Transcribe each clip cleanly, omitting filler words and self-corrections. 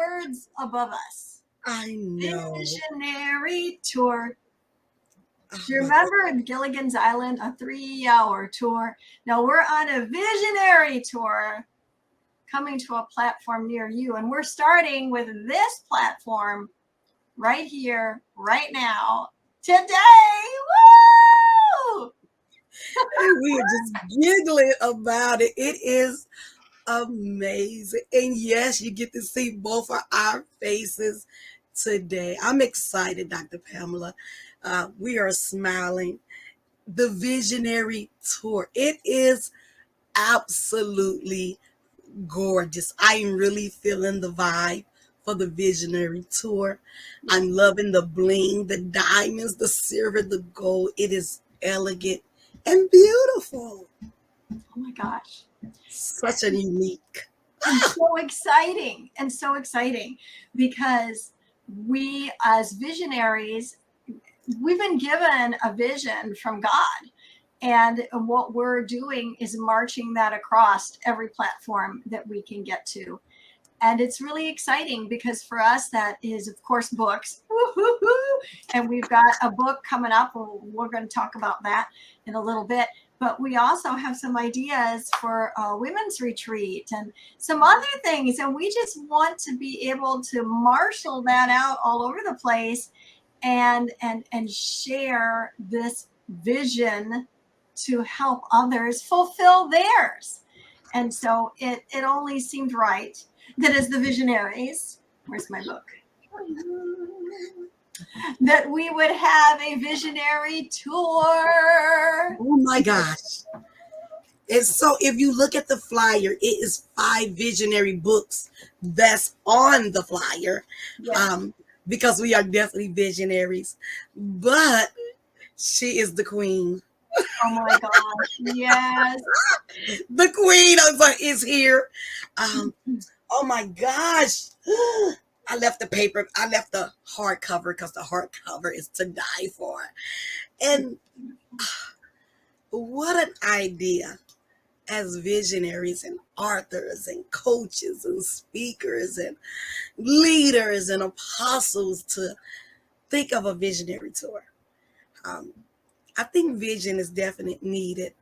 words above us. I know. Visionary tour. Oh, Do you remember in Gilligan's Island, a 3-hour tour? Now we're on a visionary tour coming to a platform near you. And we're starting with this platform right here, right now, today. Woo! we are just giggling about it. It is amazing. And yes, you get to see both of our faces today. I'm excited, Dr. Pamela. We are smiling. The Visionary Tour. It is absolutely gorgeous. I'm really feeling the vibe for the Visionary Tour. I'm loving the bling, the diamonds, the silver, the gold. It is elegant and beautiful. Oh my goch. Such a unique. And so exciting because we as visionaries, we've been given a vision from God. And what we're doing is marching that across every platform that we can get to. And it's really exciting because for us, that is, of course, books. Woo-hoo-hoo. And we've got a book coming up. We're going to talk about that in a little bit. But we also have some ideas for a women's retreat and some other things. And we just want to be able to marshal that out all over the place and share this vision to help others fulfill theirs. And so it only seemed right that as the Visionaries, where's my book? That we would have a visionary tour. Oh my gosh. And so if you look at the flyer, it is 5 visionary books that's on the flyer. Yes. Because we are definitely visionaries. But she is the queen. Oh my gosh. Yes. The queen is here. Oh my gosh. I left the paper. I left the hardcover because the hardcover is to die for. And what an idea as visionaries and authors and coaches and speakers and leaders and apostles to think of a visionary tour. I think vision is definitely needed.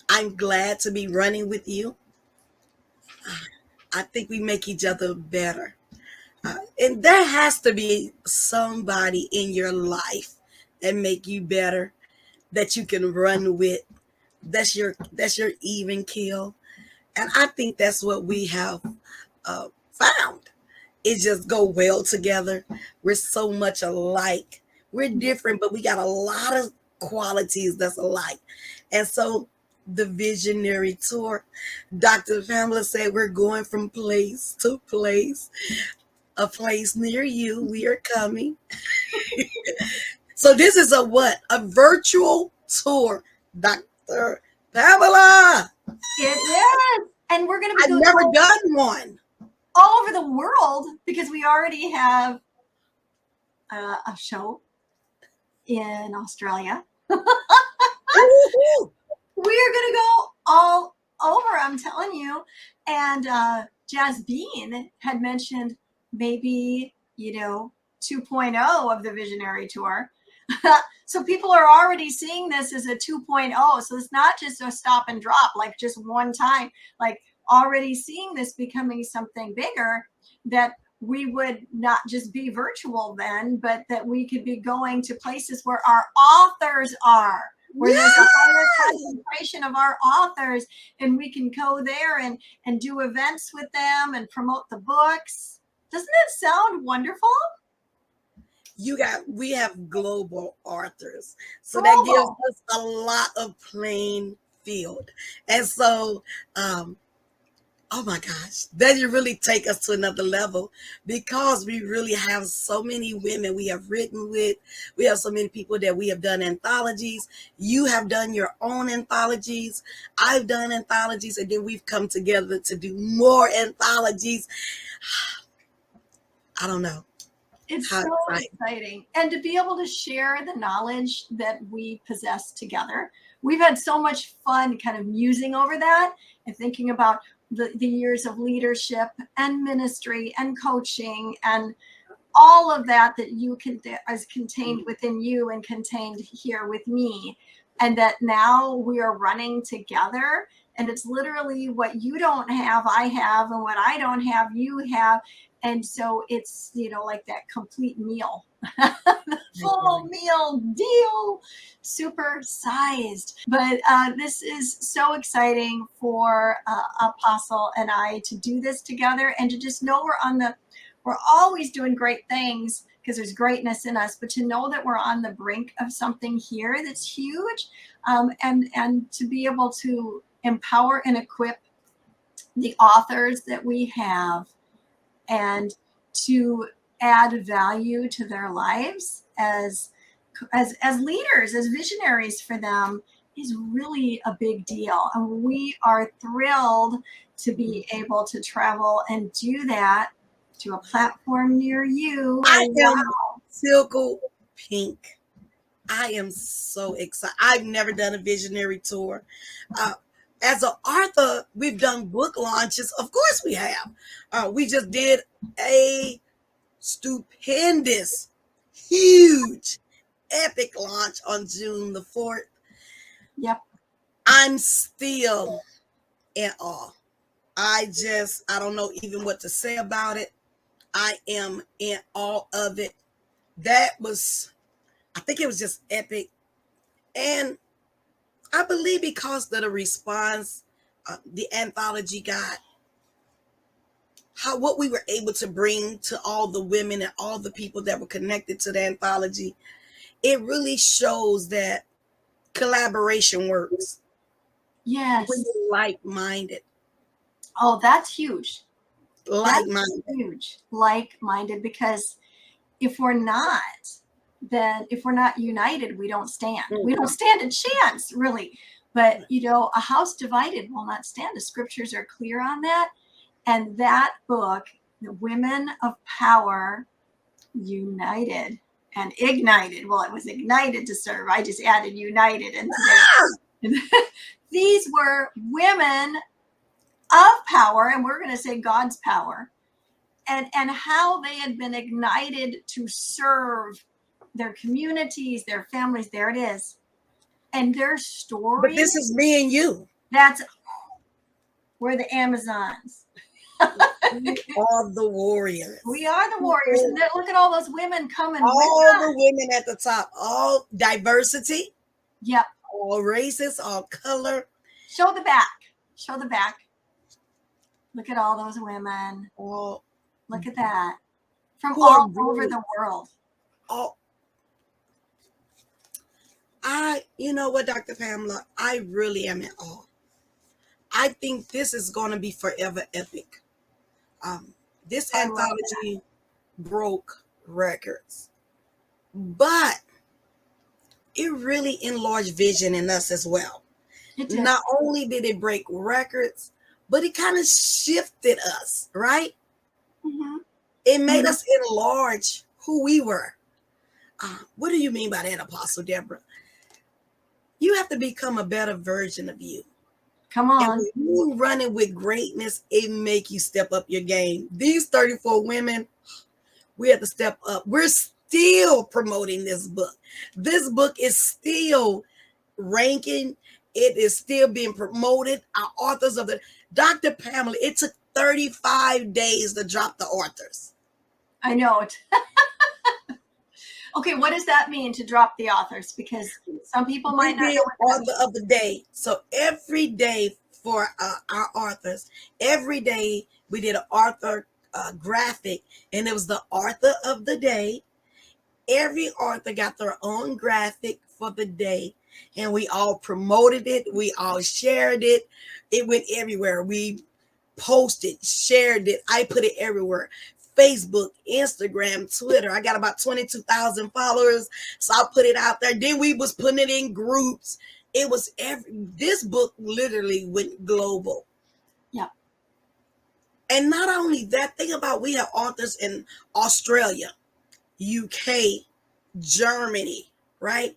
I'm glad to be running with you. I think we make each other better. And there has to be somebody in your life that make you better, that you can run with. That's your even kill. And I think that's what we have found. It just go well together. We're so much alike. We're different, but we got a lot of qualities that's alike. And so the Visionary Tour, Dr. Pamela said we're going from place to place. A place near you. We are coming. So this is a what? A virtual tour, Dr. Pamela. It is. And we're going to be I've never done one. All over the world because we already have a show in Australia. We are going to go all over, I'm telling you. And Jasmine had mentioned maybe, 2.0 of the Visionary Tour. So people are already seeing this as a 2.0. So it's not just a stop and drop, like just one time, like already seeing this becoming something bigger, that we would not just be virtual then, but that we could be going to places where our authors are, where there's a higher concentration of our authors, and we can go there and do events with them and promote the books. Doesn't it sound wonderful? We have global authors. So that gives us a lot of playing field. And so, oh my gosh, that you really take us to another level because we really have so many women we have written with. We have so many people that we have done anthologies. You have done your own anthologies. I've done anthologies, and then we've come together to do more anthologies. I don't know. It's so exciting. And to be able to share the knowledge that we possess together. We've had so much fun kind of musing over that and thinking about the years of leadership and ministry and coaching and all of that you can is contained within you and contained here with me, and that now we are running together, and it's literally what you don't have I have, and what I don't have you have, and so it's like that complete meal. The full meal deal, super sized. But this is so exciting for Apostle and I to do this together, and to just know we're always doing great things because there's greatness in us, but to know that we're on the brink of something here that's huge, and to be able to empower and equip the authors that we have, and to add value to their lives as leaders, as visionaries for them, is really a big deal. And we are thrilled to be able to travel and do that to a platform near you. I am Silkle Pink. I am so excited. I've never done a visionary tour. As an author, we've done book launches. Of course we have. We just did a stupendous, huge, epic launch on June the 4th. Yep. I'm still in awe. I don't know even what to say about it. I am in awe of it. I think it was just epic. And I believe because of the response the anthology got, what we were able to bring to all the women and all the people that were connected to the anthology, it really shows that collaboration works. Yes. When you're like-minded. Oh, that's huge. Like-minded. That's huge. Like-minded, because if we're not united, we don't stand. Mm-hmm. We don't stand a chance, really. But, a house divided will not stand. The scriptures are clear on that. And that book, The Women of Power, United and Ignited. Well, it was ignited to serve. I just added united into there. These were women of power, and we're going to say God's power, and how they had been ignited to serve their communities, their families. There it is. And their story. But this is me and you. We're the Amazons. We are the warriors. We are the warriors. And look at all those women coming. All the women at the top. All diversity. Yep. All races, all color. Show the back. Show the back. Look at all those women. Look at that. From all over the world. You know what, Dr. Pamela? I really am in awe. I think this is going to be forever epic. This anthology broke records, but it really enlarged vision in us as well. Not only did it break records, but it kind of shifted us, right? Mm-hmm. It made us enlarge who we were. What do you mean by that, Apostle Deborah? You have to become a better version of you. Come on. And when you're running with greatness, it make you step up your game. These 34 women, we have to step up. We're still promoting this book. This book is still ranking. It is still being promoted. Our authors of Dr. Pamela, it took 35 days to drop the authors. I know it. Okay, what does that mean, to drop the authors? Because some people might not know what author of the day. So every day for our authors, every day we did an author graphic, and it was the author of the day. Every author got their own graphic for the day, and we all promoted it. We all shared it. It went everywhere. We posted, shared it. I put it everywhere. Facebook, Instagram, Twitter. I got about 22,000 followers. So I put it out there. Then we was putting it in groups. It was this book literally went global. Yeah. And not only that, think about, we have authors in Australia, UK, Germany, right?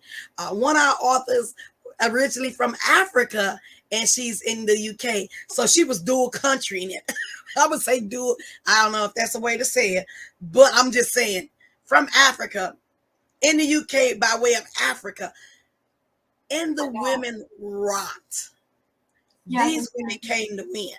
One of our authors originally from Africa, and she's in the UK. So she was dual country in it. I would say dual. I don't know if that's a way to say it, but I'm just saying from Africa in the UK by way of Africa. And the women rocked. Yeah, These women came to win.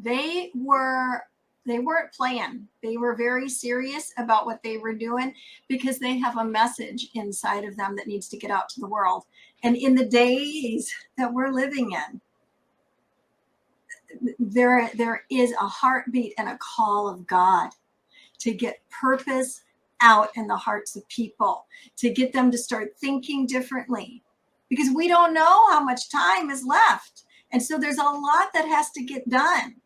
they weren't playing. They were very serious about what they were doing because they have a message inside of them that needs to get out to the world. And in the days that we're living in, there is a heartbeat and a call of God to get purpose out in the hearts of people, to get them to start thinking differently, because we don't know how much time is left. And so there's a lot that has to get done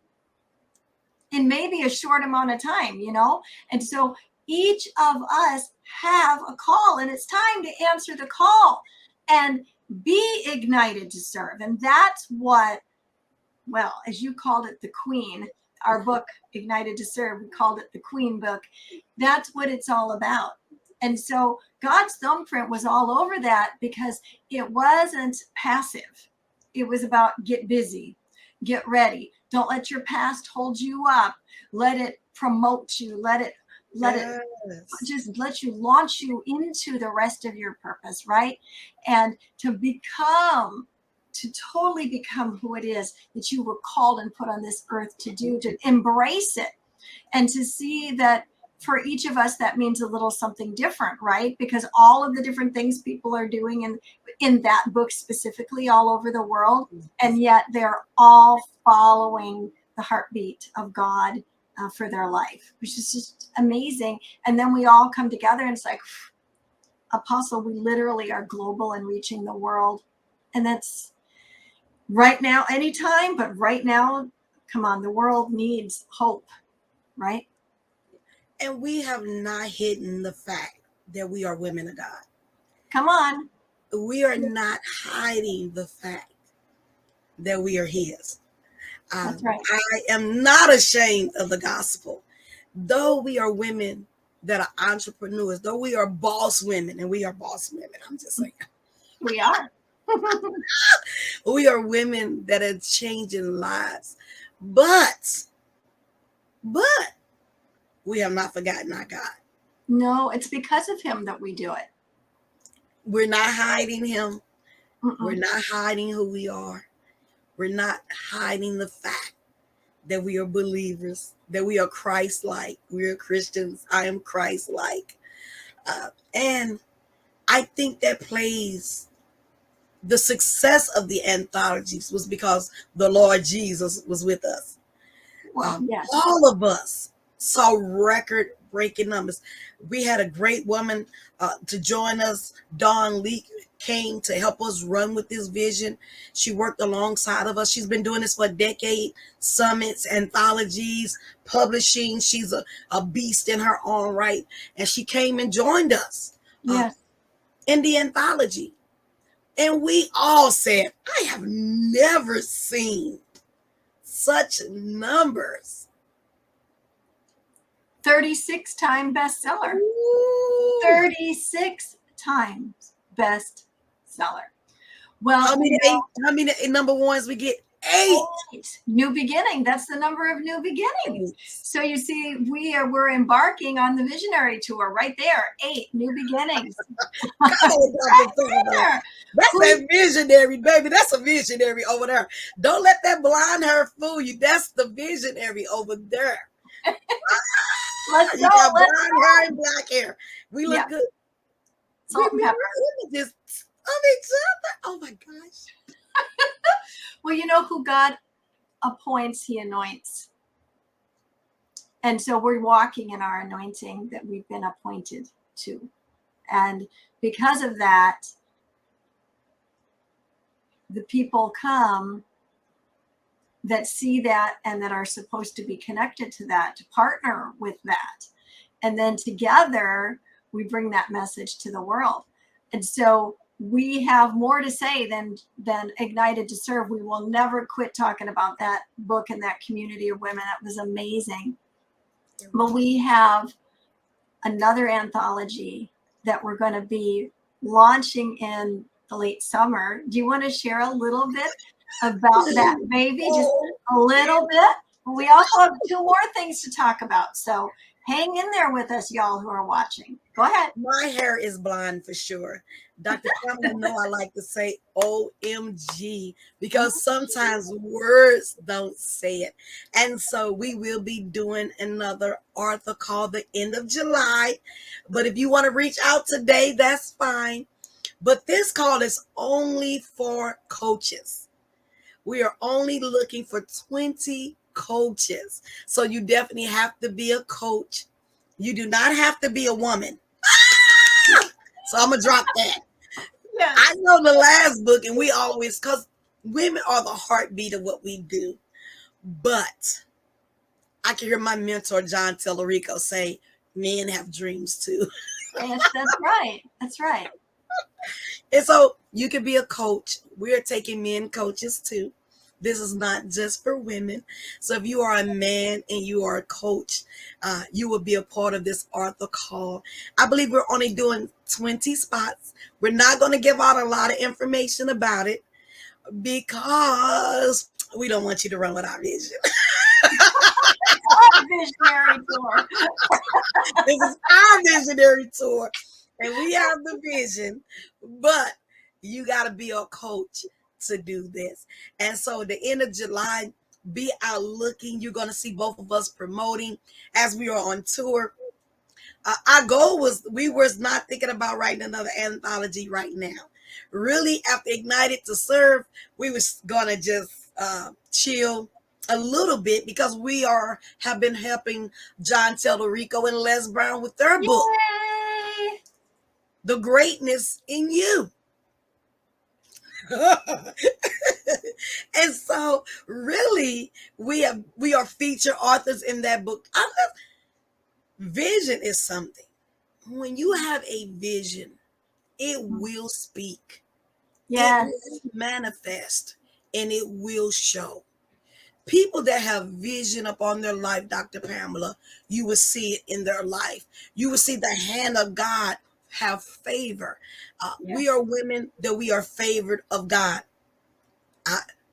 in maybe a short amount of time, you know? And so each of us have a call, and it's time to answer the call and be ignited to serve. And that's what, well, as you called it, the Queen, our book, Ignited to Serve, we called it the Queen book. That's what it's all about. And so God's thumbprint was all over that because it wasn't passive. It was about get busy, get ready. Don't let your past hold you up. Let it promote you. Let it just let you launch you into the rest of your purpose, right? And to totally become who it is that you were called and put on this earth to do, to embrace it, and to see that for each of us that means a little something different, right? Because all of the different things people are doing in that book specifically all over the world, and yet they're all following the heartbeat of God for their life, which is just amazing. And then we all come together and it's like, Apostle, we literally are global and reaching the world. And that's right now, anytime, but right now, come on, the world needs hope, right? And we have not hidden the fact that we are women of God. Come on. We are not hiding the fact that we are His. That's right. I am not ashamed of the gospel. Though we are women that are entrepreneurs, though we are boss women, and we are boss women, I'm just saying. We are. We are women that are changing lives. But we have not forgotten our God. No, it's because of Him that we do it. We're not hiding Him. Mm-mm. We're not hiding who we are. We're not hiding the fact that we are believers, that we are Christ-like. We are Christians. I am Christ-like. And I think that plays the success of the anthologies was because the Lord Jesus was with us. Well, yes. All of us saw record-breaking numbers. We had a great woman to join us. Dawn Lee came to help us run with this vision. She worked alongside of us. She's been doing this for a decade. Summits, anthologies, publishing. She's a beast in her own right. And she came and joined us in the anthology. And we all said, I have never seen such numbers. 36-time bestseller. Ooh. 36 times bestseller. Well, how many number ones we get? 8. New beginning. That's the number of new beginnings. So you see, we're embarking on the Visionary tour right there. 8 new beginnings. That's that visionary, baby. That's a visionary over there. Don't let that blonde hair fool you. That's the visionary over there. Let's go. You got blonde hair and black hair. We look good. Salt and pepper. Images of each other. Oh my gosh. Well, you know who God appoints, He anoints. And so we're walking in our anointing that we've been appointed to. And because of that, the people come that see that and that are supposed to be connected to that, to partner with that. And then together, we bring that message to the world. And so we have more to say than Ignited to Serve. We will never quit talking about that book and that community of women. That was amazing. But we have another anthology that we're going to be launching in the late summer. Do you want to share a little bit about that baby? Just a little bit. We also have two more things to talk about. So hang in there with us, y'all who are watching. Go ahead. My hair is blonde for sure. Dr. Pamela know I like to say OMG because sometimes words don't say it. And so we will be doing another author call the end of July. But if you want to reach out today, that's fine. But this call is only for coaches. We are only looking for 20 coaches. So you definitely have to be a coach. You do not have to be a woman. So I'm going to drop that. Yes. I know the last book, and we always, because women are the heartbeat of what we do. But I can hear my mentor, John Tellerico, say, men have dreams too. Yes, that's right. That's right. And so you can be a coach. We're taking men coaches too. This is not just for women. So if you are a man and you are a coach, you will be a part of this author call. I believe we're only doing 20 spots. We're not going to give out a lot of information about it because we don't want you to run with our vision. Our visionary tour. This is our visionary tour. And we have the vision, but you got to be a coach to do this. And so the end of July, be out looking. You're going to see both of us promoting as we are on tour. Our goal was, we was not thinking about writing another anthology right now. Really, after Ignited to Serve, we was going to just chill a little bit because we have been helping John Tellerico and Les Brown with their book, Yay! The Greatness in You. And so really we are featured authors in that book. Vision is something. When you have a vision, it will speak. Yes. It will manifest and it will show. People that have vision upon their life, Dr. Pamela, you will see it in their life. You will see the hand of God have favor. Yes. We are women that we are favored of God.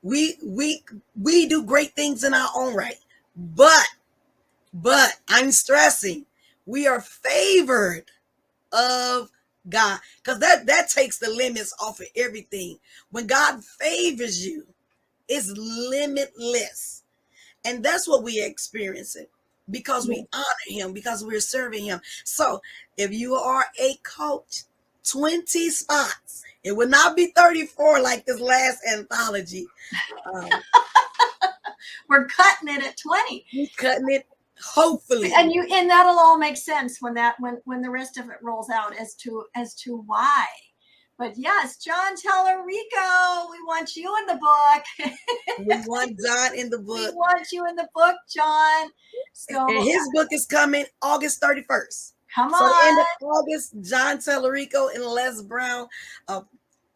We do great things in our own right, but I'm stressing, we are favored of God, because that takes the limits off of everything. When God favors you, it's limitless. And that's what we are experiencing because we honor him, because we're serving him. So if you are a coach, 20 spots. It will not be 34 like this last anthology. We're cutting it at 20. We're cutting it, hopefully. And that'll all make sense when the rest of it rolls out as to why. But yes, John Tellerico, we want you in the book. We want John in the We book. want you in the book, John. So And his book is coming August 31st. come So on. end of August, John Tellerico and Les Brown, a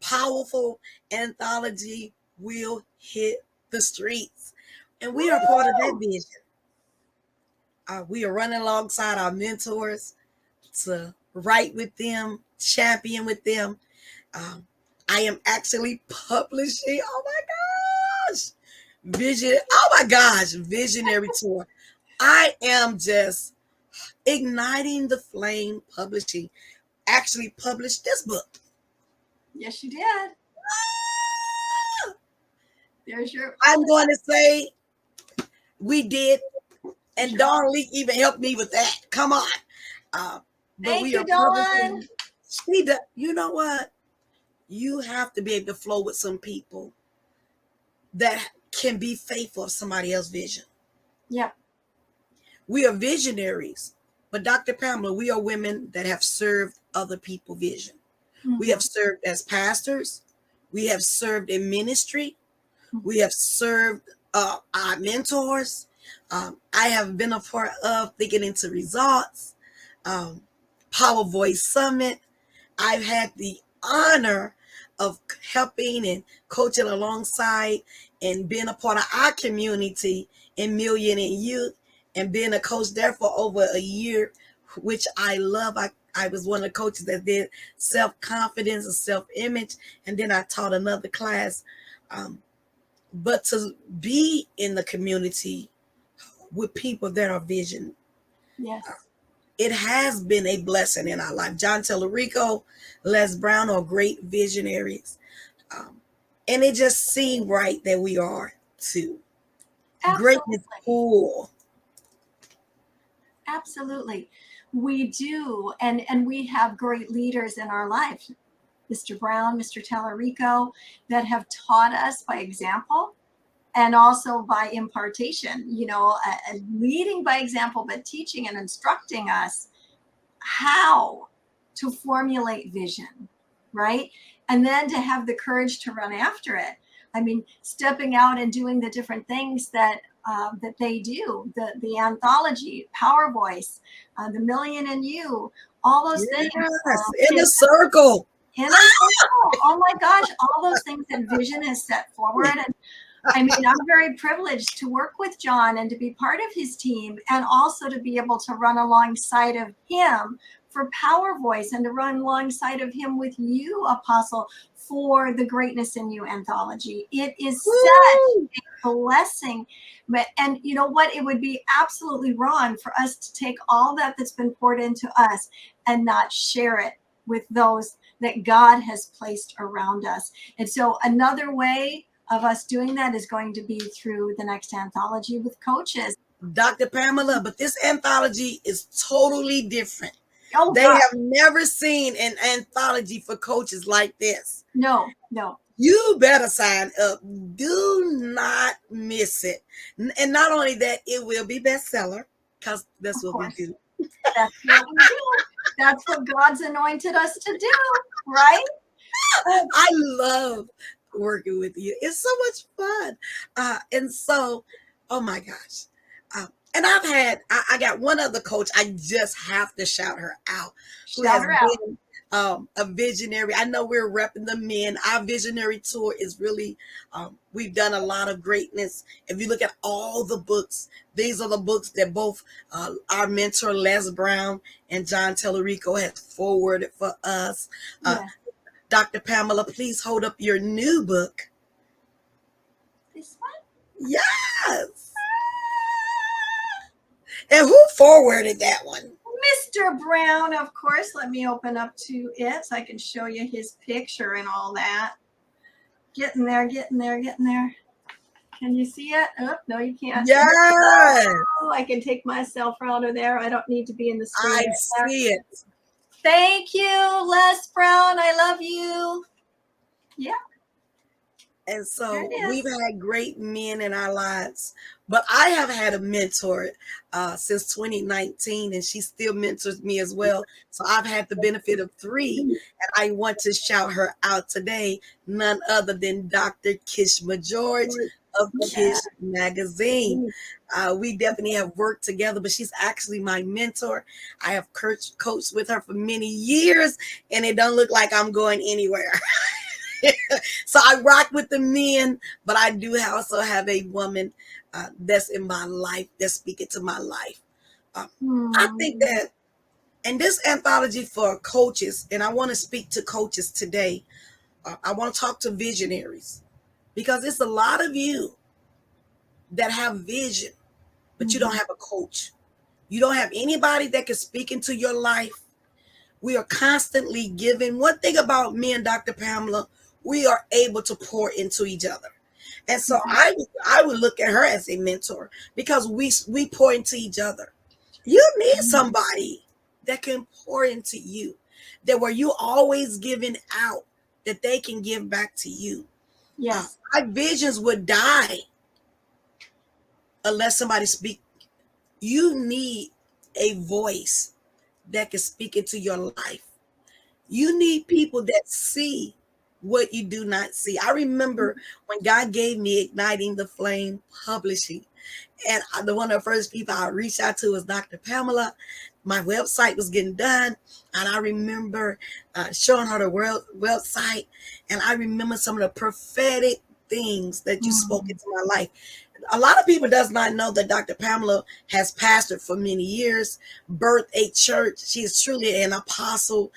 powerful anthology will hit the streets. And we are part of that vision. We are running alongside our mentors to write with them, champion with them. I am actually publishing. Oh my gosh, Visionary Tour. I am just igniting the flame publishing. Actually published this book. Yes, you did. There's your. I'm going to say we did, and Dawn Lee even helped me with that. Come on. But Thank we you, are Dawn. You know what? You have to be able to flow with some people that can be faithful of somebody else's vision. Yep. We are visionaries, but Dr. Pamela, we are women that have served other people's vision. Mm-hmm. We have served as pastors. We have served in ministry. Mm-hmm. We have served our mentors. I have been a part of Thinking into Results, Power Voice Summit. I've had the honor of helping and coaching alongside and being a part of our community in Million and Youth, and being a coach there for over a year, which I love. I I was one of the coaches that did self-confidence and self-image, and then I taught another class. But to be in the community with people that are vision, Yes. it has been a blessing in our life. John Tellerico, Les Brown are great visionaries. Um, and it just seemed right that we are too. Greatness Absolutely. cool. Absolutely. We do. And we have great leaders in our life, Mr. Brown, Mr. Tallarico, that have taught us by example and also by impartation, leading by example, but teaching and instructing us how to formulate vision, right? And then to have the courage to run after it. I mean, stepping out and doing the different things that they do, the anthology, Power Voice, the Million and You, all those things. Yes, in the circle. In a circle. Oh my gosh, all those things that Vision has set forward. And I mean, I'm very privileged to work with John and to be part of his team, and also to be able to run alongside of him for Power Voice, and to run alongside of him with you, Apostle, for the Greatness in You anthology. It is such a blessing. And you know what? It would be absolutely wrong for us to take all that's been poured into us and not share it with those that God has placed around us. And so another way of us doing that is going to be through the next anthology with coaches. Dr. Pamela, but this anthology is totally different. Oh, they God. have never seen an anthology for coaches like this. No. You better sign up. Do not miss it. And not only that, it will be bestseller, because that's what we do. That's what we do. That's what God's anointed us to do, right? I love working with you. It's so much fun. And so, oh my gosh. And I got one other coach. I just have to shout her out. Shout her out. Been, a visionary. I know we're repping the men. Our visionary tour is really, we've done a lot of greatness. If you look at all the books, these are the books that both our mentor Les Brown and John Tellerico has forwarded for us. Yeah. Dr. Pamela, please hold up your new book. This one? Yes. And who forwarded that one? Mr. Brown, of course. Let me open up to it so I can show you his picture and all that. Getting there. Can you see it? Oh, no, you can't. Yes. Oh, I can take myself out of there. I don't need to be in the screen. I see it. Thank you, Les Brown. I love you. Yeah. And so we've had great men in our lives, but I have had a mentor since 2019, and she still mentors me as well. So I've had the benefit of 3, and I want to shout her out today, none other than Dr. Kishma George of Kish Magazine. We definitely have worked together, but she's actually my mentor. I have coached with her for many years, and it don't look like I'm going anywhere. So I rock with the men, but I do also have a woman that's in my life, that's speaking to my life. I think that, and this anthology for coaches, and I want to speak to coaches today. I want to talk to visionaries, because it's a lot of you that have vision, but you don't have a coach. You don't have anybody that can speak into your life. We are constantly giving. One thing about me and Dr. Pamela, we are able to pour into each other. And so I would look at her as a mentor, because we pour into each other. You need somebody that can pour into you, that where you always giving out, that they can give back to you. Yes. Our visions would die unless somebody speak. You need a voice that can speak into your life. You need people that see what you do not see. I remember when God gave me Igniting the Flame Publishing, and one of the first people I reached out to was Dr. Pamela. My website was getting done, and I remember showing her the website, and I remember some of the prophetic things that you spoke into my life. A lot of people does not know that Dr. Pamela has pastored for many years, birthed a church. She is truly an apostle.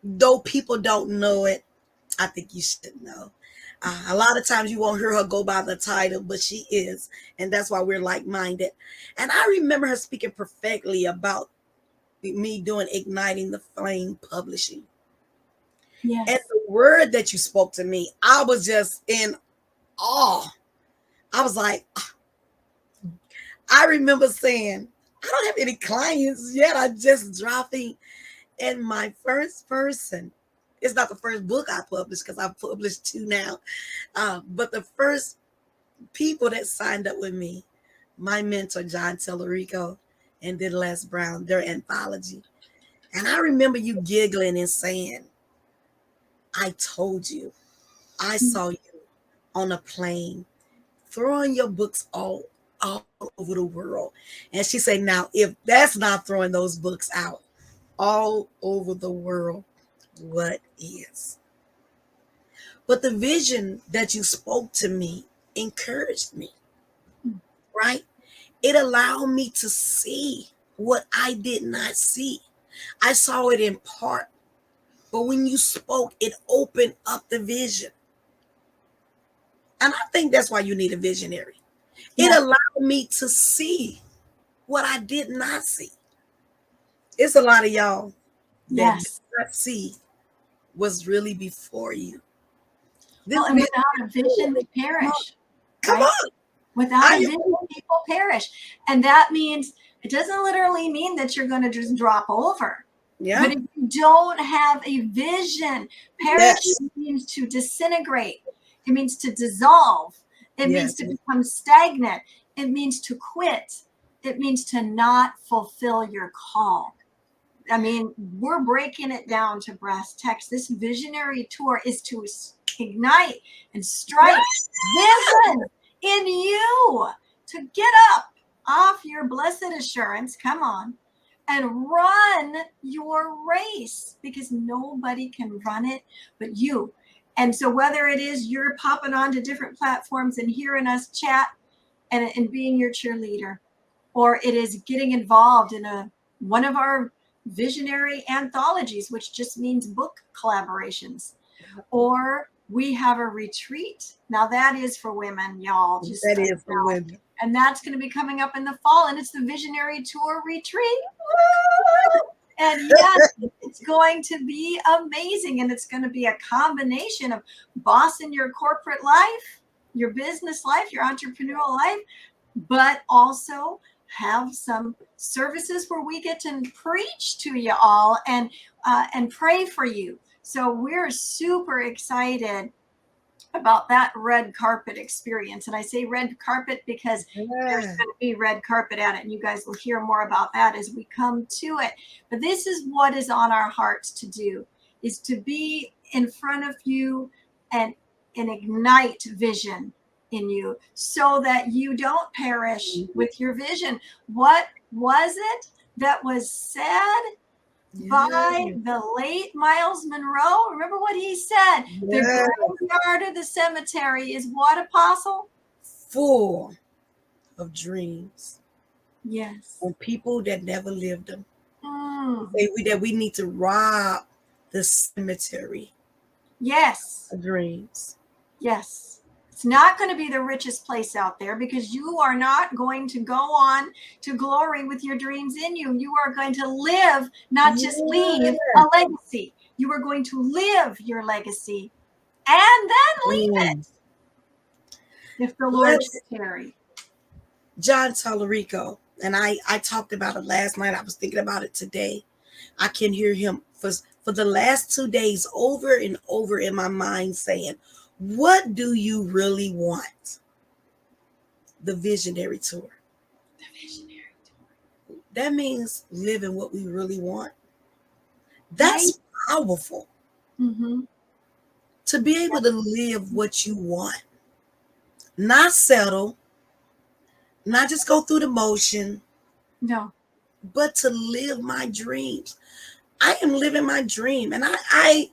Though people don't know it, I think you should know. A lot of times you won't hear her go by the title, but she is. And that's why we're like-minded. And I remember her speaking perfectly about me doing Igniting the Flame Publishing. And Yes. the word that you spoke to me, I was just in awe. I was like, I remember saying, I don't have any clients yet. I'm just dropping. And my first person, it's not the first book I published because I've published 2 now. But the first people that signed up with me, my mentor, John Tellerico, and then Les Brown, their anthology. And I remember you giggling and saying, I told you, I saw you on a plane throwing your books all over the world. And she said, now, if that's not throwing those books out all over the world, what is? But the vision that you spoke to me encouraged me, right? It allowed me to see what I did not see. I saw it in part, but when you spoke, it opened up the vision. And I think that's why you need a visionary. It Yes. allowed me to see what I did not see. It's a lot of y'all that did Yes. not see what's really before you. This Well, and vision, without a vision, we perish, come right? on. Without I a am, vision, people perish. And that means it doesn't literally mean that you're going to just drop over. yeah, But if you don't have a vision, perish yes, means to disintegrate. It means to dissolve. It means yes, to become stagnant. It means to quit. It means to not fulfill your call. I mean, we're breaking it down to brass tacks. This visionary tour is to ignite and strike vision in you to get up off your blessed assurance. Come on. And run your race because nobody can run it but you. And so, whether it is you're popping onto different platforms and hearing us chat and being your cheerleader, or it is getting involved in one of our visionary anthologies, which just means book collaborations, or we have a retreat. Now that is for women, y'all. Just that is the women. and that's going to be coming up in the fall, and it's the Visionary Tour Retreat. And yes, it's going to be amazing, and it's going to be a combination of bossing your corporate life, your business life, your entrepreneurial life, but also have some services where we get to preach to you all and pray for you. So we're super excited about that red carpet experience. And I say red carpet because there's going to be red carpet at it, and you guys will hear more about that as we come to it. But this is what is on our hearts to do, is to be in front of you and ignite vision in you so that you don't perish with your vision. What was it that was said by the late Miles Monroe? Remember what he said? The graveyard of the cemetery is what, Apostle? Full of dreams. Yes. And people that never lived them. Mm. That we need to rob the cemetery Yes. of dreams. Yes. It's not going to be the richest place out there because you are not going to go on to glory with your dreams in you. You are going to live, not just leave a legacy. You are going to live your legacy and then leave it if the Lord should tarry. John Tellerico, and I talked about it last night. I was thinking about it today. I can hear him for the last 2 days over and over in my mind saying, what do you really want? The Visionary Tour. The Visionary Tour. That means living what we really want. That's powerful. Mm-hmm. To be able to live what you want. Not settle. Not just go through the motion. No. But to live my dreams. I am living my dream. And I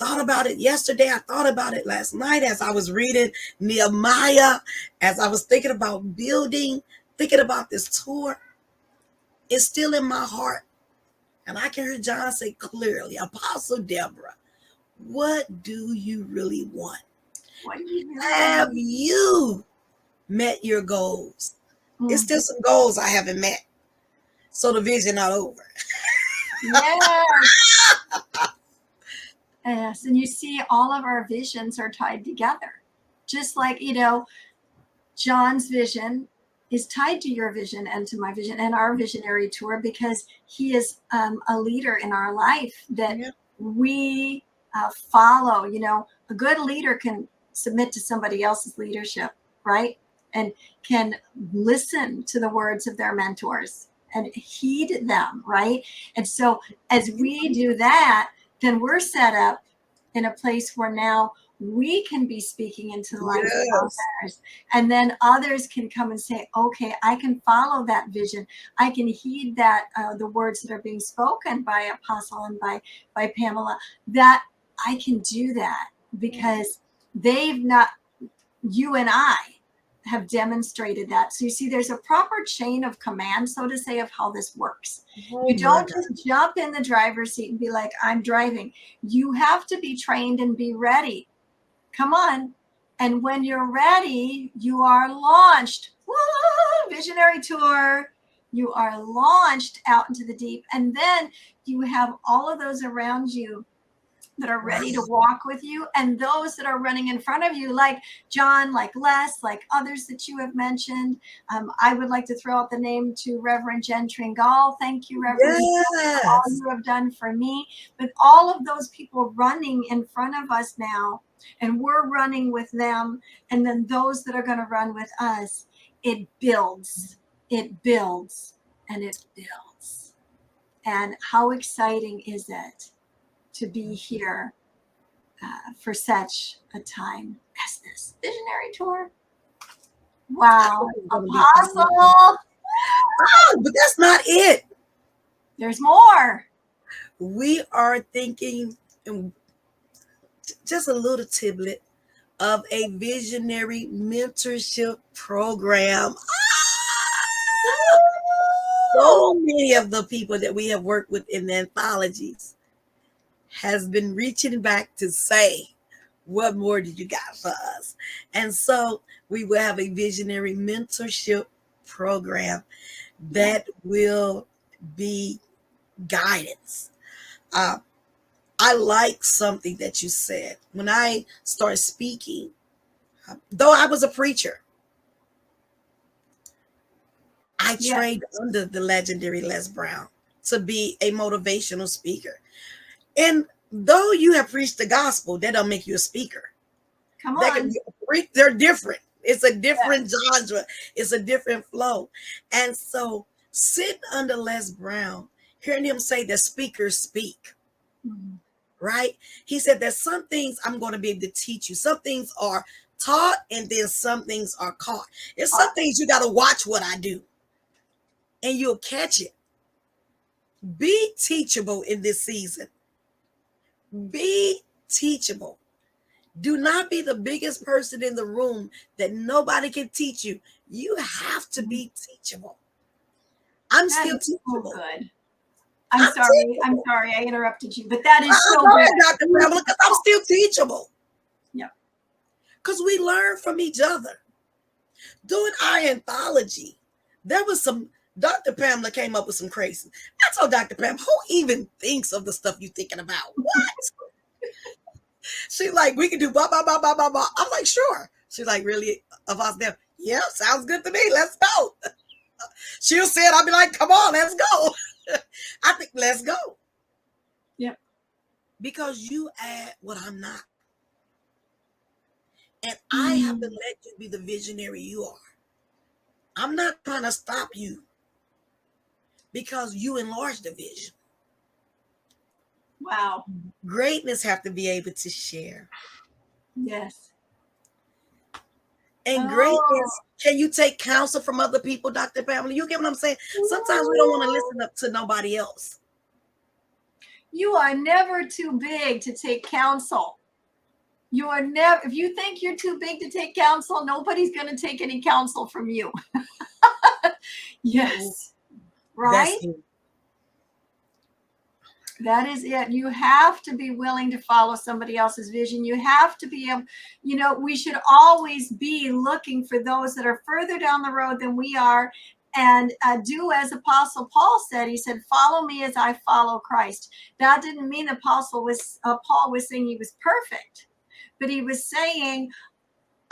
thought about it yesterday. I thought about it last night as I was reading Nehemiah, as I was thinking about building, thinking about this tour. It's still in my heart. And I can hear John say clearly, Apostle Deborah, what do you really want? What do you really Have want? you met your goals? It's Mm. still some goals I haven't met. So the vision not over. Yes. Yes. And you see, all of our visions are tied together. Just like, John's vision is tied to your vision and to my vision and our visionary tour, because he is a leader in our life that Yeah. we follow. A good leader can submit to somebody else's leadership, right? And can listen to the words of their mentors and heed them, right? And so as we do that, then we're set up in a place where now we can be speaking into the lives of Yes. others. And then others can come and say, okay, I can follow that vision. I can heed that, the words that are being spoken by Apostle and by Pamela, that I can do that because you and I have demonstrated that. So you see, there's a proper chain of command, so to say, of how this works. Oh You my don't God. just jump in the driver's seat and be like, I'm driving. You have to be trained and be ready. Come on. And when you're ready, you are launched. Woo! Visionary tour. You are launched out into the deep. And then you have all of those around you that are ready to walk with you, and those that are running in front of you, like John, like Les, like others that you have mentioned. I would like to throw out the name to Reverend Jen Tringal. Thank you, Reverend Jen, for all Yes. you have done for me. But all of those people running in front of us now, and we're running with them, and then those that are going to run with us, it builds, and it builds. And how exciting is it to be here for such a time as this visionary tour? Wow. It's gonna be awesome. Apostle, Oh, but that's not it. there's more. We are thinking just a little tidbit of a visionary mentorship program. So many of the people that we have worked with in the anthologies has been reaching back to say, what more did you got for us? And so we will have a visionary mentorship program that will be guidance. I like something that you said. When I started speaking, though I was a preacher, I Yeah. trained under the legendary Les Brown to be a motivational speaker. And though you have preached the gospel, that don't make you a speaker. Come That can on. be, they're different. It's a different genre. It's a different flow. And so sitting under Les Brown, hearing him say that speakers speak, Mhm. right? He said that some things I'm going to be able to teach you. Some things are taught and then some things are caught. There's some things you got to watch what I do and you'll catch it. Be teachable in this season. Be teachable. Do not be the biggest person in the room that nobody can teach you. You have to be teachable. I'm That still is so teachable. good. I'm I'm sorry. I'm teachable. sorry I interrupted you, but that is so Go ahead, good. Dr. Pamela, because I'm still teachable. Yeah. Because we learn from each other. Doing our anthology, there was some, Dr. Pamela came up with some crazy. I told Dr. Pam, who even thinks of the stuff you're thinking about? What? She's like, we can do blah, blah, blah, blah, blah, blah. I'm like, sure. She's like, really? Of us there? Yeah, sounds good to me. Let's go. She'll say it. I'll be like, come on, let's go. I think, let's go. Yep. Because you add what I'm not. And I have to let you be the visionary you are. I'm not trying to stop you because you enlarge the vision. Wow. Greatness have to be able to share. Yes. And Oh. greatness, can you take counsel from other people, Dr. Pamela? You get what I'm saying? Sometimes we don't want to listen up to nobody else. You are never too big to take counsel. You are never, if you think you're too big to take counsel, nobody's going to take any counsel from you. Yes. That's Right? it. That is it. You have to be willing to follow somebody else's vision. You have to be able, we should always be looking for those that are further down the road than we are, and do as Apostle Paul said. He said, follow me as I follow Christ. That didn't mean Paul was saying he was perfect, but he was saying,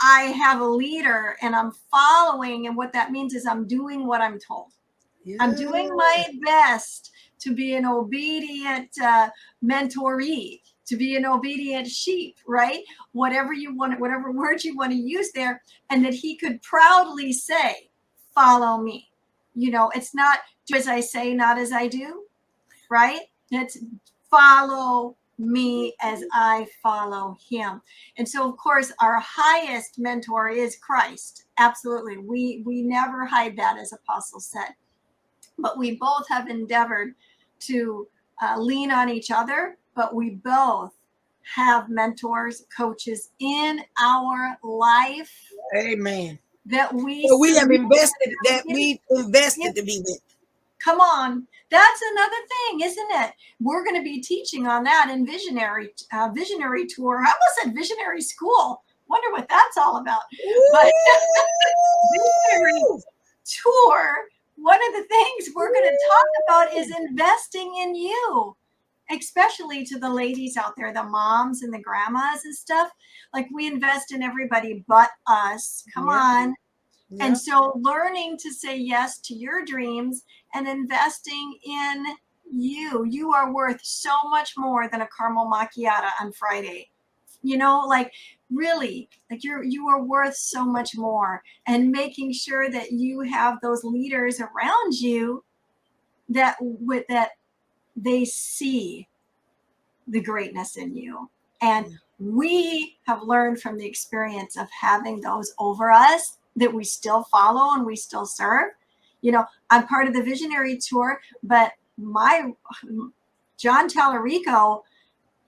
I have a leader and I'm following. And what that means is I'm doing what I'm told. Yeah. I'm doing my best to be an obedient mentoree, to be an obedient sheep, right? Whatever you want, whatever words you want to use there, and that he could proudly say, follow me. It's not do as I say, not as I do, right? It's follow me as I follow him. And so, of course, our highest mentor is Christ. Absolutely. We never hide that, as Apostle said. But we both have endeavored to lean on each other, but we both have mentors, coaches in our life. Amen. That we have invested, that we've invested to be with. Come on. That's another thing, isn't it? We're going to be teaching on that in Visionary Tour. I almost said Visionary School. Wonder what that's all about. But Visionary Tour, one of the things we're going to talk about is investing in you, especially to the ladies out there, the moms and the grandmas and stuff. Like, we invest in everybody but us. Come on. Yeah. And so learning to say yes to your dreams and investing in you. You are worth so much more than a caramel macchiato on Friday. Really, you are worth so much more. And making sure that you have those leaders around you that they see the greatness in you. And we have learned from the experience of having those over us that we still follow and we still serve. I'm part of the Visionary Tour, but John Tallarico,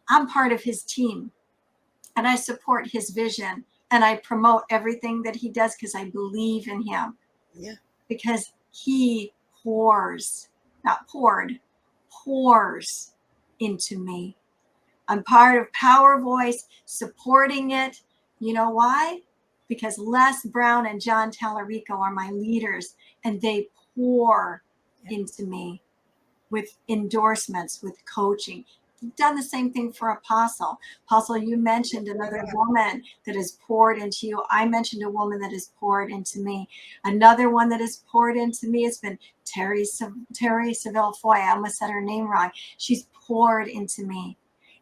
I'm part of his team and I support his vision and I promote everything that he does because I believe in him. Yeah. Because he pours into me. I'm part of Power Voice, supporting it. You know why? Because Les Brown and John Tallarico are my leaders, and they pour into me with endorsements, with coaching. You've done the same thing for Apostle. Apostle, you mentioned another woman that has poured into you. I mentioned a woman that has poured into me. Another one that has poured into me has been Terry Seville Foy. I almost said her name wrong. She's poured into me.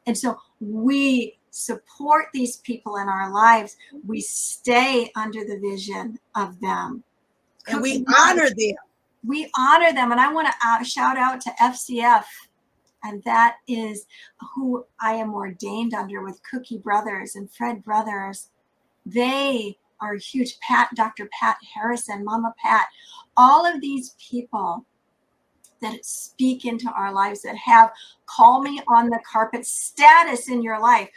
And so we support these people in our lives. We stay under the vision of them. And we honor them. We honor them. And I want to shout out to FCF. And that is who I am ordained under, with Cookie Brothers and Fred Brothers. They are huge. Dr. Pat Harrison, Mama Pat, all of these people that speak into our lives, that have call me on the carpet status in your life.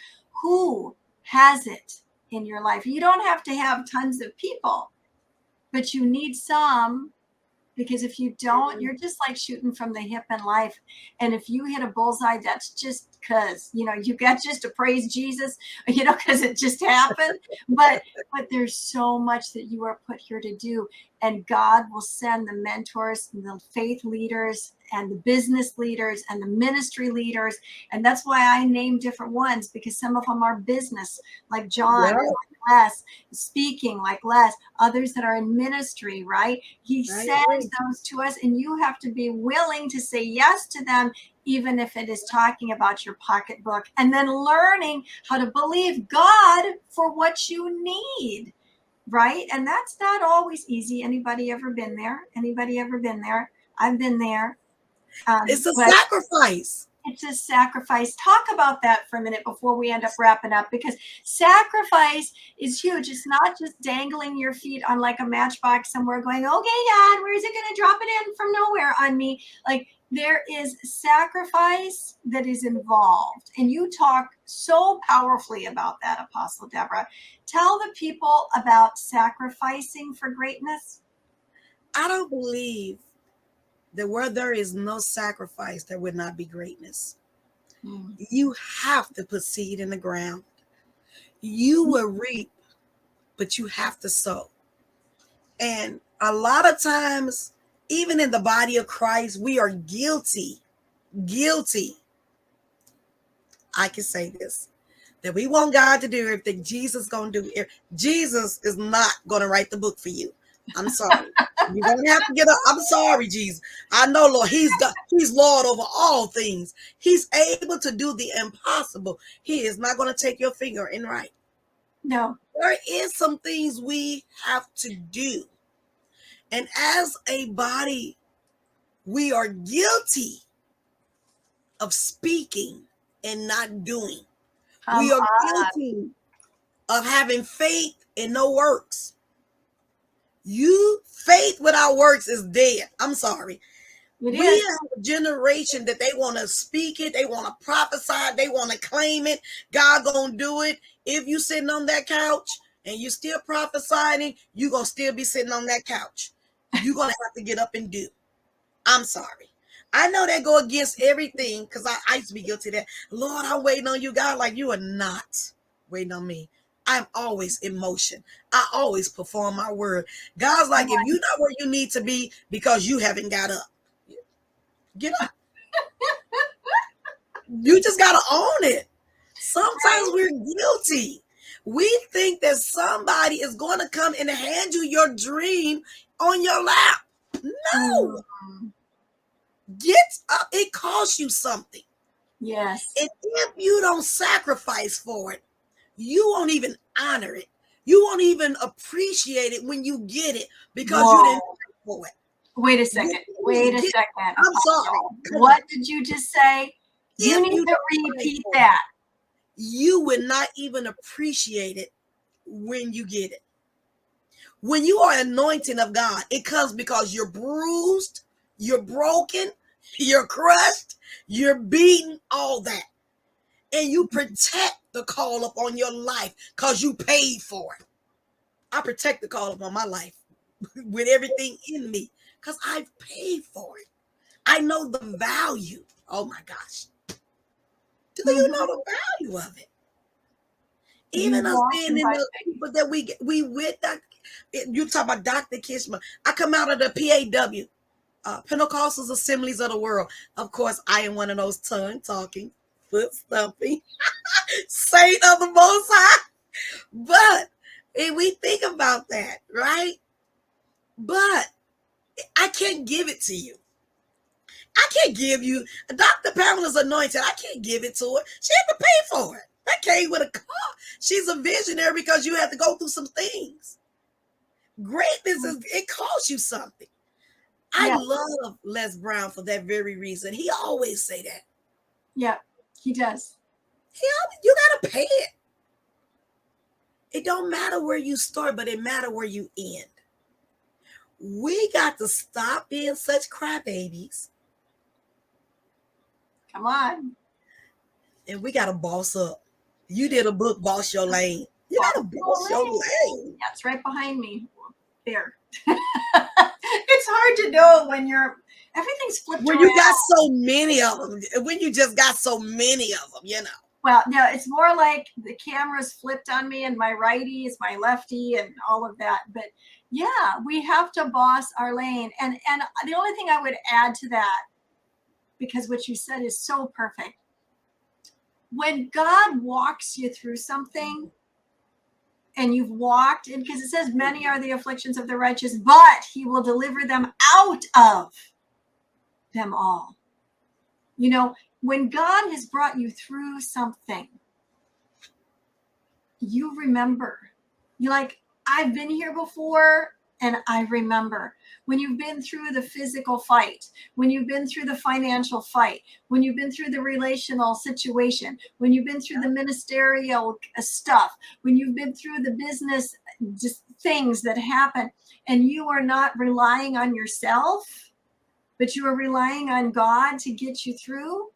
Who has it in your life? You don't have to have tons of people, but you need some, because if you don't, you're just like shooting from the hip in life. And if you hit a bullseye, that's just because, you got just to praise Jesus, because it just happened. But there's so much that you are put here to do. And God will send the mentors and the faith leaders and the business leaders and the ministry leaders. And that's why I name different ones, because some of them are business, like John, like Les, speaking like Les, others that are in ministry, right? He sends those to us, and you have to be willing to say yes to them, even if it is talking about your pocketbook, and then learning how to believe God for what you need. Right? And that's not always easy. Anybody ever been there? I've been there. It's a sacrifice. It's a sacrifice. Talk about that for a minute before we end up wrapping up, because sacrifice is huge. It's not just dangling your feet on like a matchbox somewhere going, okay, God, where is it going to drop it in from nowhere on me? Like, There is sacrifice that is involved. And you talk so powerfully about that, Apostle Deborah. Tell the people about sacrificing for greatness. I don't believe that where there is no sacrifice, there would not be greatness. You have to put seed in the ground. You will reap, but you have to sow. And a lot of times, even in the body of Christ, we are guilty. I can say this, that we want God to do everything. Jesus going to do it. Jesus is not going to write the book for you. I'm sorry. You're going to have to get up. I'm sorry, Jesus. I know, Lord, he's Lord over all things. He's able to do the impossible. He is not going to take your finger and write. No. There is some things we have to do. And as a body, we are guilty of speaking and not doing. We are guilty of having faith and no works. Faith without works is dead. I'm sorry. We have a generation that they want to speak it, they want to prophesy, they want to claim it. God gonna do it. If you sitting on that couch and you still prophesying, you gonna still be sitting on that couch. You're gonna have to get up and do. I'm sorry. I know that go against everything, because I used to be guilty of that. Lord, I'm waiting on you, God. Like, you are not waiting on me. I'm always in motion. I always perform my word. God's like, if you're not where you need to be because you haven't got up, get up. You just got to own it. Sometimes we're guilty. We think that somebody is going to come and hand you your dream on your lap. No. Get up. It costs you something. Yes. And if you don't sacrifice for it, you won't even honor it. You won't even appreciate it when you get it, because you didn't pay for it. Wait a second. I'm sorry. What did you just say? You need to repeat that. You will not even appreciate it when you get it. When you are anointing of God, it comes because you're bruised, you're broken, you're crushed, you're beaten, all that. And you protect the call up on your life because you paid for it. I protect the call up on my life with everything in me because I've paid for it. I know the value. Oh my gosh. Do you know the value of it? Even us being in the people that we with, you talk about Dr. Kishma. I come out of the PAW, Pentecostal Assemblies of the World. Of course, I am one of those tongue talking, foot stumping, saint of the Most High. But if we think about that, right? But I can't give it to you. I can't give you Dr. Pamela's anointed. I can't give it to her. She had to pay for it. That came with a car. She's a visionary because you have to go through some things. Greatness it costs you something. I love Les Brown for that very reason. He always say that. Yeah, he does. You gotta pay it. It don't matter where you start, but it matter where you end. We got to stop being such crybabies. Come on. And we got to boss up. You did a book, Boss Your Lane. You got to boss your lane. That's right behind me. There. It's hard to know when everything's flipped when around. You got so many of them. When you just got so many of them, you know. Well, no, it's more like the camera's flipped on me and my righty is my lefty and all of that. But yeah, we have to boss our lane. And the only thing I would add to that, because what you said is so perfect. When God walks you through something and you've walked, and because it says many are the afflictions of the righteous, but he will deliver them out of them all. You know, when God has brought you through something, you remember. You're like, I've been here before and I remember. When you've been through the physical fight, when you've been through the financial fight, when you've been through the relational situation, when you've been through the ministerial stuff, when you've been through the business things that happen, and you are not relying on yourself, but you are relying on God to get you through,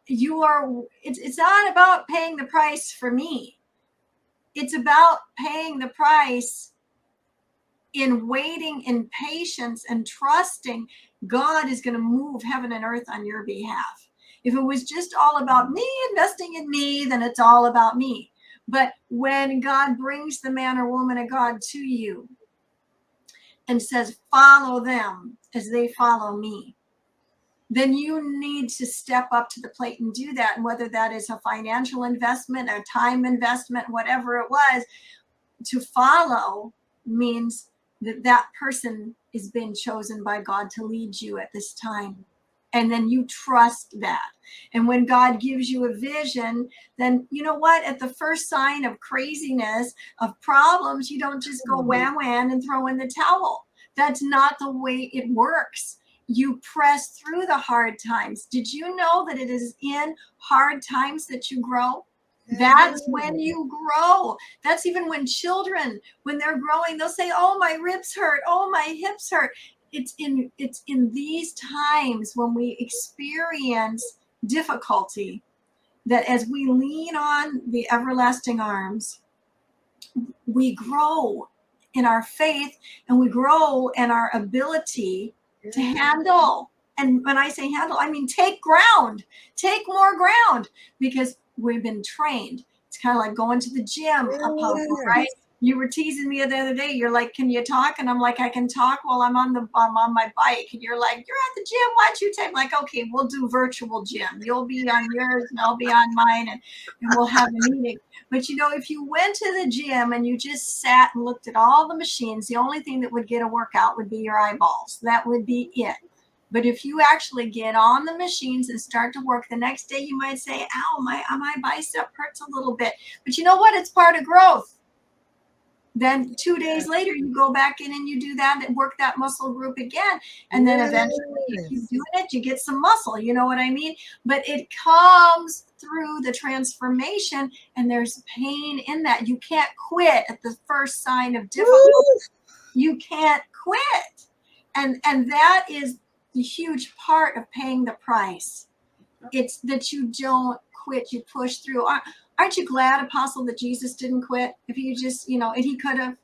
it's not about paying the price for me. It's about paying the price in waiting in patience and trusting God is going to move heaven and earth on your behalf. If it was just all about me, investing in me, then it's all about me. But when God brings the man or woman of God to you and says, follow them as they follow me, then you need to step up to the plate and do that. And whether that is a financial investment, a time investment, whatever it was, to follow means that that person is being chosen by God to lead you at this time. And then you trust that. And when God gives you a vision, then you know what? At the first sign of craziness, of problems, you don't just go wham wham and throw in the towel. That's not the way it works. You press through the hard times. Did you know that it is in hard times that you grow? That's when you grow. That's even when children, when they're growing, they'll say, oh, my ribs hurt. Oh, my hips hurt. It's in these times when we experience difficulty that as we lean on the everlasting arms, we grow in our faith and we grow in our ability to handle. And when I say handle, I mean take ground, take more ground, because we've been trained. It's kind of like going to the gym, Apostle, right? You were teasing me the other day. You're like, can you talk? And I'm like, I can talk while I'm on my bike. And you're like, you're at the gym. Why don't you take? I'm like, okay, we'll do virtual gym. You'll be on yours and I'll be on mine, and we'll have a meeting. But you know, if you went to the gym and you just sat and looked at all the machines, the only thing that would get a workout would be your eyeballs. That would be it. But if you actually get on the machines and start to work, the next day you might say, ow, my bicep hurts a little bit. But you know what? It's part of growth. Then 2 days later, you go back in and you do that and work that muscle group again. And then eventually you keep doing it, you get some muscle, you know what I mean? But it comes through the transformation, and there's pain in that. You can't quit at the first sign of difficulty. You can't quit. And that is the huge part of paying the price. It's that you don't quit, you push through. Aren't you glad, Apostle, that Jesus didn't quit? If he just, and he could have,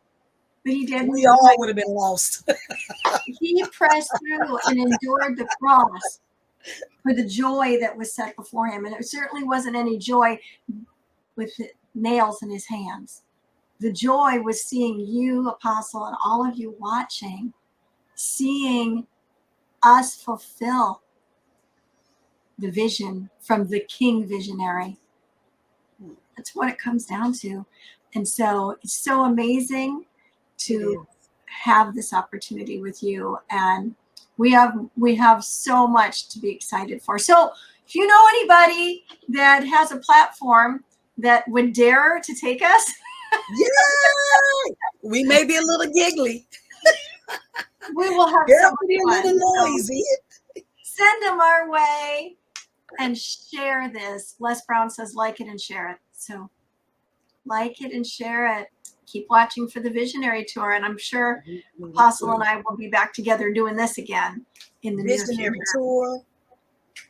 but he didn't. We all would have been lost. He pressed through and endured the cross for the joy that was set before him. And it certainly wasn't any joy with the nails in his hands. The joy was seeing you, Apostle, and all of you watching, seeing us fulfill the vision from the King visionary. That's what it comes down to. And so it's so amazing to have this opportunity with you. And we have so much to be excited for. So if you know anybody that has a platform that would dare to take us, we may be a little giggly. We will have some fun. A little noisy. Send them our way and share this. Les Brown says, like it and share it. So like it and share it. Keep watching for the Visionary Tour. And I'm sure Apostle and I will be back together doing this again in the Visionary Tour.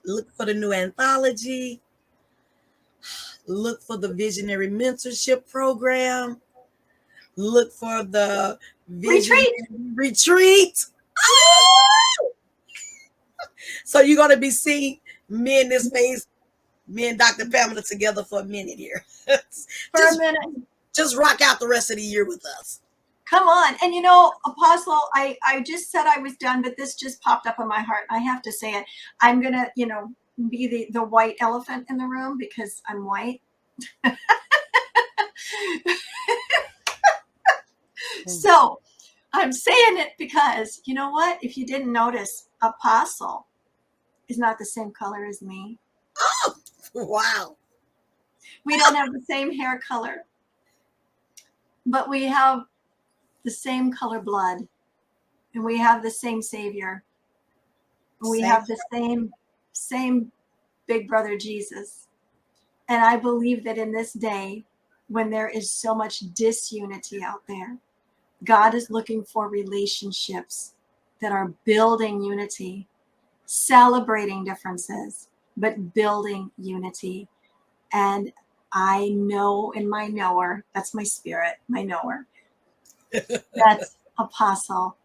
Look for the new anthology. Look for the Visionary Mentorship Program. Look for the retreat. So you're going to be seeing me and this space, me and Dr. Pamela together for a minute here. Just rock out the rest of the year with us. Come on. And Apostle, I just said I was done, but this just popped up in my heart. I have to say it. I'm going to, be the white elephant in the room because I'm white. So I'm saying it because, you know what? If you didn't notice, Apostle is not the same color as me. Oh, wow. We don't have the same hair color, but we have the same color blood, and we have the same Savior. We have the same big brother Jesus. And I believe that in this day, when there is so much disunity out there, God is looking for relationships that are building unity, celebrating differences, but building unity. And I know in my knower, that's my spirit, my knower, that's Apostle,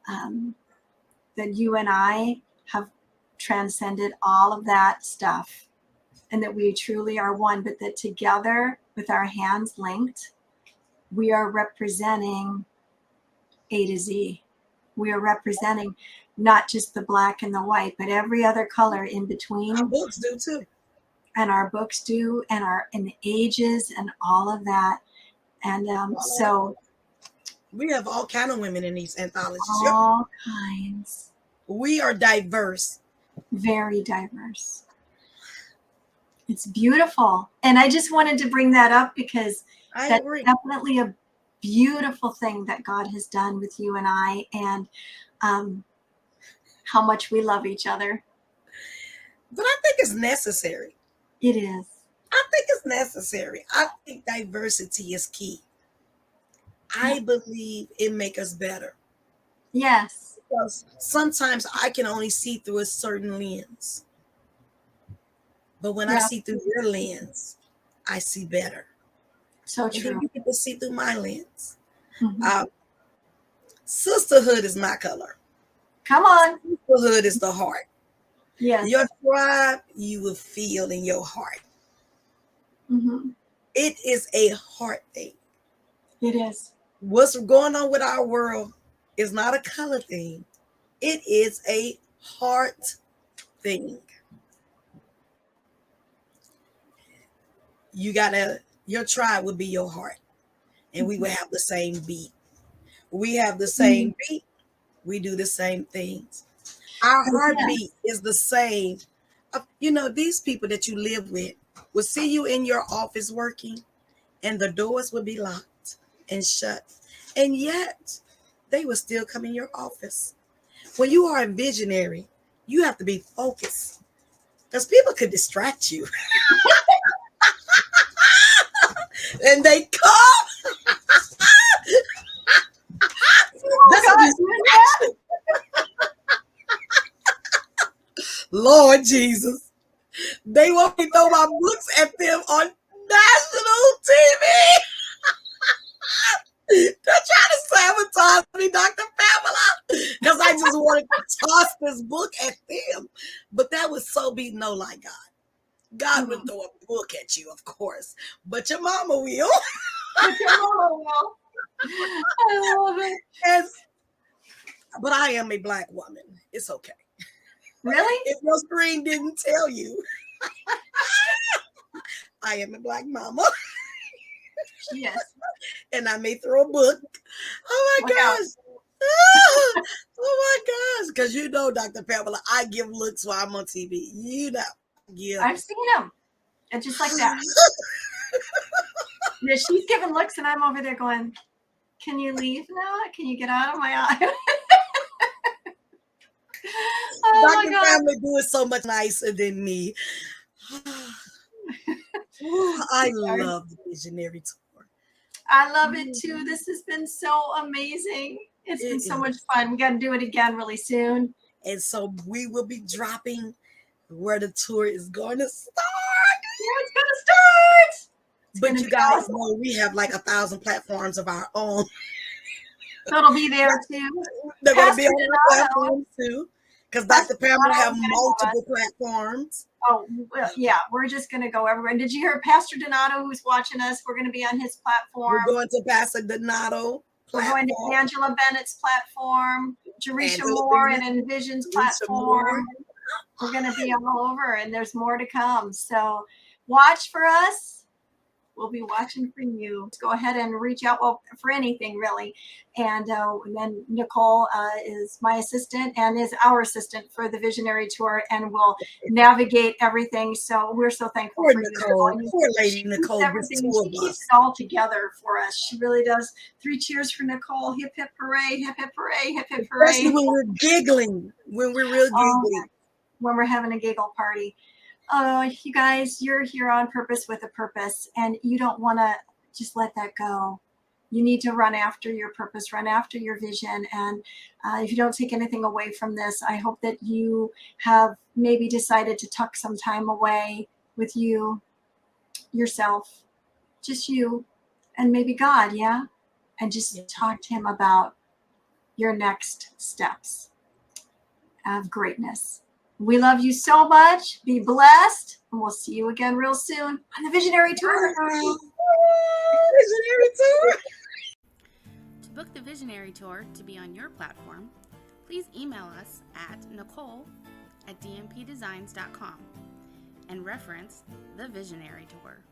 that you and I have transcended all of that stuff, and that we truly are one, but that together with our hands linked, we are representing A to Z. We are representing not just the black and the white, but every other color in between. Our books do too. And our books do, and the ages and all of that. And so we have all kind of women in these anthologies. all kinds. We are diverse. Very diverse. It's beautiful. And I just wanted to bring that up because that's definitely a beautiful thing that God has done with you and I, and how much we love each other. But I think it's necessary. It is. I think it's necessary. I think diversity is key. I believe it makes us better. Yes. Because sometimes I can only see through a certain lens. But when I see through your lens, I see better. So true. And then you get to see through my lens. Mm-hmm. Sisterhood is my color. Come on. Sisterhood is the heart. Yes. Your tribe, you will feel in your heart. Mm-hmm. It is a heart thing. It is. What's going on with our world is not a color thing. It is a heart thing. Your tribe would be your heart. And we would have the same beat. We have the same beat. We do the same things. Our heartbeat is the same. These people that you live with will see you in your office working, and the doors will be locked and shut. And yet, they will still come in your office. When you are a visionary, you have to be focused, because people could distract you. And they come. Lord Jesus. They want me to throw my books at them on national TV. They're trying to sabotage me, Dr. Pamela, because I just wanted to toss this book at them. But that would so be no like God. God wouldn't throw a book at you, of course, but your mama will. But your mama will. I love it. But I am a Black woman. It's okay. Really? If your screen didn't tell you, I am a Black mama. Yes. And I may throw a book. Oh my gosh. Oh my gosh. Because Dr. Pamela, I give looks while I'm on TV. I've seen them. And just like that. Yeah, she's giving looks and I'm over there going, can you leave now? Can you get out of my eye? Dr. Pamela do it so much nicer than me. I love the Visionary Tour. I love it too. This has been so amazing. It's been so much fun. We got to do it again really soon. And so we will be dropping where the tour is going to start. Yeah, it's going to start. But you guys know we have like 1,000 platforms of our own. So it'll be there too. They're going to be on the platform too. Because Dr. Pamela have multiple platforms. Oh, well, yeah. We're just going to go everywhere. And did you hear Pastor Donato, who's watching us? We're going to be on his platform. We're going to Pastor Donato. We're going to Angela Bennett's platform, Jerisha Moore and Envision's platform. We're going to be all over, and there's more to come. So watch for us. We'll be watching for you. Go ahead and reach out for anything, really. And then Nicole is my assistant and is our assistant for the Visionary Tour and will navigate everything. So we're so thankful for Nicole. Poor lady Nicole. She keeps it all together for us. She really does. 3 cheers for Nicole. Hip, hip, hooray. Hip, hip, hooray. Hip, hip, hooray. Especially when we're giggling. When we're real giggling. When we're having a giggle party. You guys, you're here on purpose with a purpose, and you don't want to just let that go. you need to run after your purpose, run after your vision. And if you don't take anything away from this, I hope that you have maybe decided to tuck some time away with you, yourself, just you, and maybe God, yeah? And just talk to him about your next steps of greatness. We love you so much. Be blessed. And we'll see you again real soon on the Visionary Tour. Visionary Tour. To book the Visionary Tour to be on your platform, please email us at nicole@dmpdesigns.com and reference the Visionary Tour.